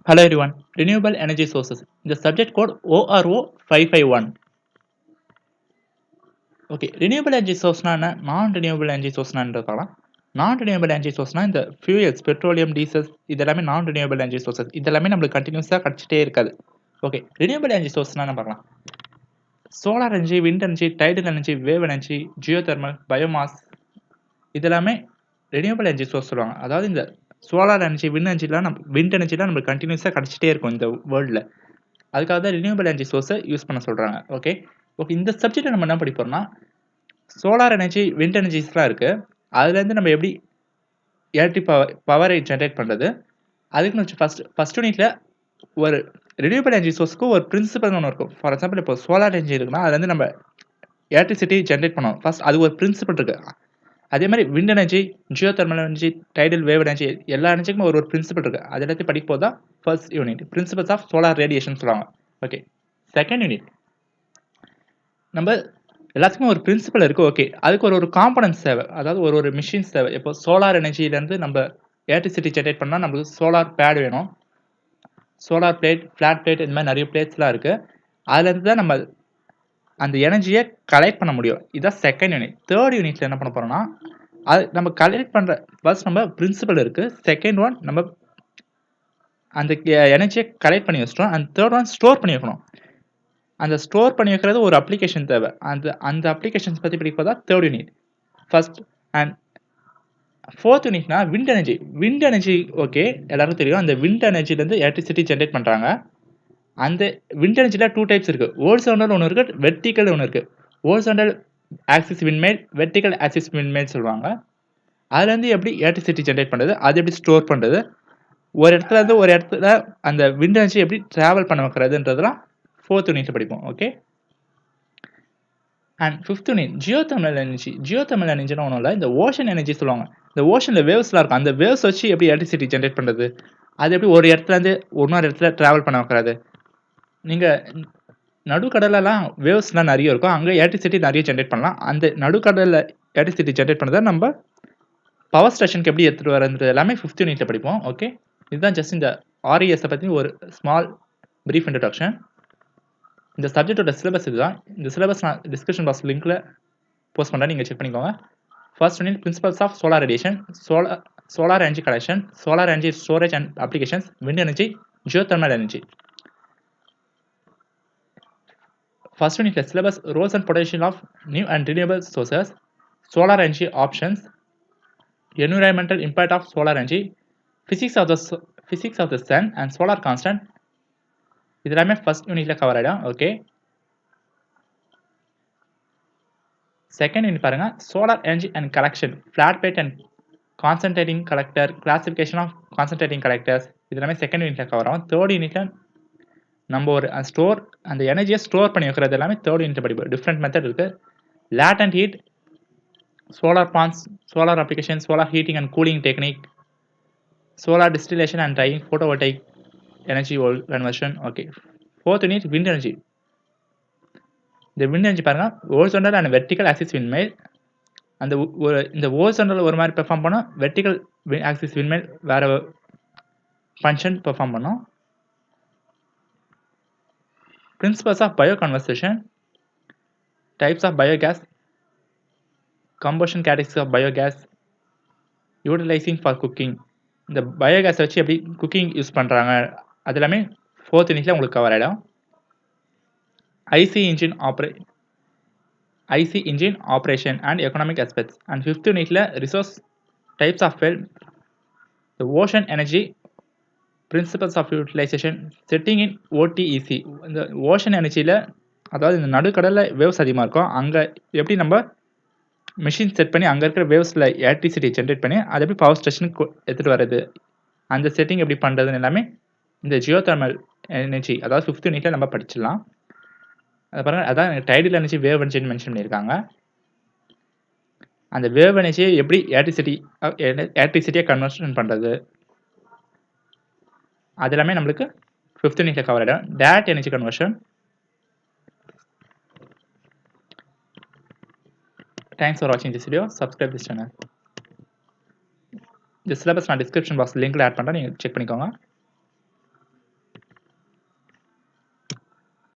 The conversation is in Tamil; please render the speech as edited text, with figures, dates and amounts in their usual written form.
Hello everyone, renewable energy sources. The subject code ORO551. Okay, renewable energy source non-renewable energy source non-renewable energy source இந்த fuels, petroleum, diesel இதெல்லாமே non-renewable energy sources. இதெல்லாமே நம்மளுக்கு கண்டினியூஸா கிடைச்சிட்டே இருக்காது. ஓகே, renewable energy source என்ன பார்க்கலாம். Solar energy, wind energy, tidal energy, wave energy, geothermal, biomass இதெல்லாமே renewable energy source சொல்லுவாங்க. அதாவது இந்த சோலார் எனர்ஜி, விண்ட் எனர்ஜிலாம் நம்மளுக்கு கண்டினியூஸாக கிடச்சிட்டே இருக்கும் இந்த வேர்ல்டில். அதுக்காக தான் ரினியூவபிள் எனர்ஜி சோர்ஸை யூஸ் பண்ண சொல்கிறாங்க. ஓகே, இந்த சப்ஜெக்டை நம்ம என்ன படிப்போம்னா, சோலார் எனர்ஜி, விண்ட் எனர்ஜிஸ்லாம் இருக்குது. அதுலேருந்து நம்ம எப்படி எலக்ட்ரிக் பவரை ஜென்ரேட் பண்ணுறது, அதுக்குன்னு வச்சு ஃபஸ்ட் யூனிட்டில் ஒரு ரினியூவபிள் எனர்ஜி சோர்ஸ்க்கு ஒரு பிரின்சிபல் ஒன்று இருக்கும். ஃபார் எக்ஸாம்பிள், இப்போ சோலார் எனர்ஜி இருக்குன்னா அதுலேருந்து நம்ம எலக்ட்ரிசிட்டி ஜென்ரேட் பண்ணோம். ஃபஸ்ட் அது ஒரு பிரின்சிபல் இருக்குது. அதே மாதிரி wind energy, geothermal energy, tidal, wave energy எல்லா எனர்ஜிக்கும் ஒரு பிரின்சிபல் இருக்குது. அது எல்லாத்தையும் படிப்போது தான் first unit, principles of solar radiation சொல்லுவாங்க. ஓகே, செகண்ட் யூனிட் நம்ம எல்லாத்துக்கும் ஒரு பிரின்சிபல் இருக்குது. ஓகே, அதுக்கு ஒரு காம்பனன்ட்ஸ் தேவை, அதாவது ஒரு மிஷின்ஸ் தேவை. இப்போ சோலார் எனர்ஜிலேருந்து நம்ம எலக்ட்ரிசிட்டி ஜென்ரேட் பண்ணால் நம்மளுக்கு சோலார் பேட் வேணும், சோலார் பிளேட், ஃப்ளாட் பிளேட், இந்த மாதிரி நிறைய பிளேட்ஸ்லாம் இருக்குது. அதுலேருந்து தான் நம்ம அந்த எனர்ஜியை கலெக்ட் பண்ண முடியும். இதுதான் செகண்ட் யூனிட். தேர்ட் யூனிட்ல என்ன பண்ண போறோம்னா, அது நம்ம கலெக்ட் பண்ற ஃபர்ஸ்ட் நம்ம பிரின்சிபல் இருக்கு. செகண்ட் ஒன் நம்ம அந்த எனர்ஜியை கலெக்ட் பண்ணி வச்சிட்டோம். அண்ட் தேர்ட் ஒன் ஸ்டோர் பண்ணி வைக்கணும். அந்த ஸ்டோர் பண்ணி வைக்கிறது ஒரு அப்ளிகேஷன் தேவை. அந்த அப்ளிகேஷன்ஸ் பற்றி படிப்பதா third unit. First and fourth யூனிட்னா wind energy. Wind energy okay எல்லாருக்கும் தெரியும். அந்த விண்ட் எனர்ஜிலேருந்து எலக்ட்ரிசிட்டி ஜென்ரேட் பண்ணுறாங்க. அந்த விண்ட் எனர்ஜியில் 2 டைப்ஸ் இருக்குது. ஹோரிசாண்டல் ஒன்று இருக்குது, வெர்டிக்கல் ஒன்று இருக்குது. ஹோரிசாண்டல் ஆக்சிஸ் விண்ட்மில், வெர்டிக்கல் ஆக்சிஸ் விண்ட்மில் சொல்லுவாங்க. அதுலேருந்து எப்படி எலக்ட்ரிசிட்டி ஜென்ரேட் பண்ணுறது, அது எப்படி ஸ்டோர் பண்ணுறது, ஒரு இடத்துல இருந்து ஒரு இடத்துல அந்த விண்ட் எனர்ஜி எப்படி ட்ராவல் பண்ண வைக்கிறதுன்றதுலாம் ஃபோர்த் யூனிட்ல படிப்போம். Okay, and fifth unit geothermal energy. Geothermal எனர்ஜினா ஒன்றும் இல்லை, இந்த ஓஷன் எனர்ஜி சொல்லுவாங்க. இந்த ஓஷனில் வேவ்ஸ்லாம் இருக்கும். அந்த வேவ்ஸ் வச்சு எப்படி எலக்ட்ரிசிட்டி ஜென்ரேட் பண்ணுறது, அது எப்படி ஒரு இடத்துலேருந்து இன்னொரு இடத்துல ட்ராவல் பண்ண வைக்கிறது. நீங்கள் நடுக்கடலெல்லாம் வேவ்ஸ்லாம் நிறைய இருக்கும், அங்கே எலக்ட்ரிசிட்டி நிறைய ஜென்ரேட் பண்ணலாம். அந்த நடுக்கடலில் எலக்ட்ரிசிட்டி ஜென்ரேட் பண்ணுறதை நம்ம பவர் ஸ்டேஷனுக்கு எப்படி எடுத்துகிட்டு வரது எல்லாமே ஃபிஃப்த் யூனிட்ல படிப்போம். ஓகே, இதுதான் ஜஸ்ட் இந்த ஆர்இஎஸை பற்றி ஒரு ஸ்மால் பிரீஃப் இன்ட்ரடக்ஷன். இந்த சப்ஜெக்டோட சிலபஸ் இதுதான். இந்த சிலபஸ் நான் டிஸ்கிரிப்ஷன் பாக்ஸ் லிங்க்ல போஸ்ட் பண்ணுறேன், நீங்கள் செக் பண்ணிக்கோங்க. First unit principles of solar radiation, solar energy collection, solar energy storage and applications, wind energy, geothermal energy. First unit syllabus, roles and potential of new and renewable sources, solar energy options, environmental impact of solar energy, physics of the sun and solar constant. இதெல்லாமே ஃபர்ஸ்ட் யூனிட்ல கவர் ஆயிடும். ஓகே, செகண்ட் யூனிட் பாருங்க, solar energy and collection, flat plate and concentrating collector, classification of concentrating collectors இதெல்லாமே செகண்ட் யூனிட்ல கவர் ஆகும். தேர்ட் யூனிட்ல நம்ம ஒரு அந்த எனர்ஜியை ஸ்டோர் பண்ணி வைக்கிறது எல்லாமே தேர்ட் யூனிட் படிப்போம். டிஃப்ரெண்ட் மெத்தட் இருக்கு. Latent heat, solar plants, solar applications, solar heating and cooling technique, solar distillation and drying, photovoltaic energy conversion. Okay, fourth unit wind energy. இந்த wind energy பாருங்க, horizontal and vertical axis windmill. அந்த இந்த horizontal ஒரு மாதிரி பெர்ஃபார்ம் பண்ணும், vertical axis windmill வேற ஃபங்க்ஷன் பெர்ஃபார்ம் பண்ணும். Principles of bioconversation, types of biogas, combustion characteristics of biogas, utilizing for cooking. இந்த பயோகேஸ் வச்சு எப்படி குக்கிங் யூஸ் பண்ணுறாங்க அது எல்லாமே ஃபோர்த் யூனிட்ல உங்களுக்கு கவர் ஆகிடும். IC engine operation and economic aspects. And fifth யூனிட்ல resource, types of well, the ocean energy, principles of utilisation, setting in OTEC. இந்த ஓஷன் எனர்ஜியில் அதாவது இந்த நடுக்கடலில் வேவ்ஸ் அதிகமாக இருக்கும், அங்கே எப்படி நம்ம மிஷின் செட் பண்ணி அங்கே இருக்கிற வேவ்ஸில் எலக்ட்ரிசிட்டி ஜென்ரேட் பண்ணி அதை எப்படி பவர் ஸ்டேஷனுக்கு எடுத்துகிட்டு வர்றது, அந்த செட்டிங் எப்படி பண்ணுறதுன்னு எல்லாமே இந்த ஜியோதெர்மல் எனர்ஜி அதாவது ஃபிஃப்த் யூனிட்ல நம்ம படிச்சிடலாம். அதை பாருங்கள், அதான் டைடல் எனர்ஜி, வேவ் எனர்ஜின்னு மென்ஷன் பண்ணியிருக்காங்க. அந்த வேவ் எனர்ஜியை எப்படி எலக்ட்ரிசிட்டியை கன்வர்ஷன் பண்ணுறது அது எல்லாமே நம்மளுக்கு ஃபிஃப்த் யூனிட்ல கவர் ஆகிடும். Direct energy conversion. Thanks for watching this video. Subscribe this channel. இந்த சிலபஸ் நான் டிஸ்கிரிப்ஷன் பாக்ஸ் லிங்க்ல ஆட் பண்ணுறேன், நீங்கள் செக் பண்ணிக்கோங்க.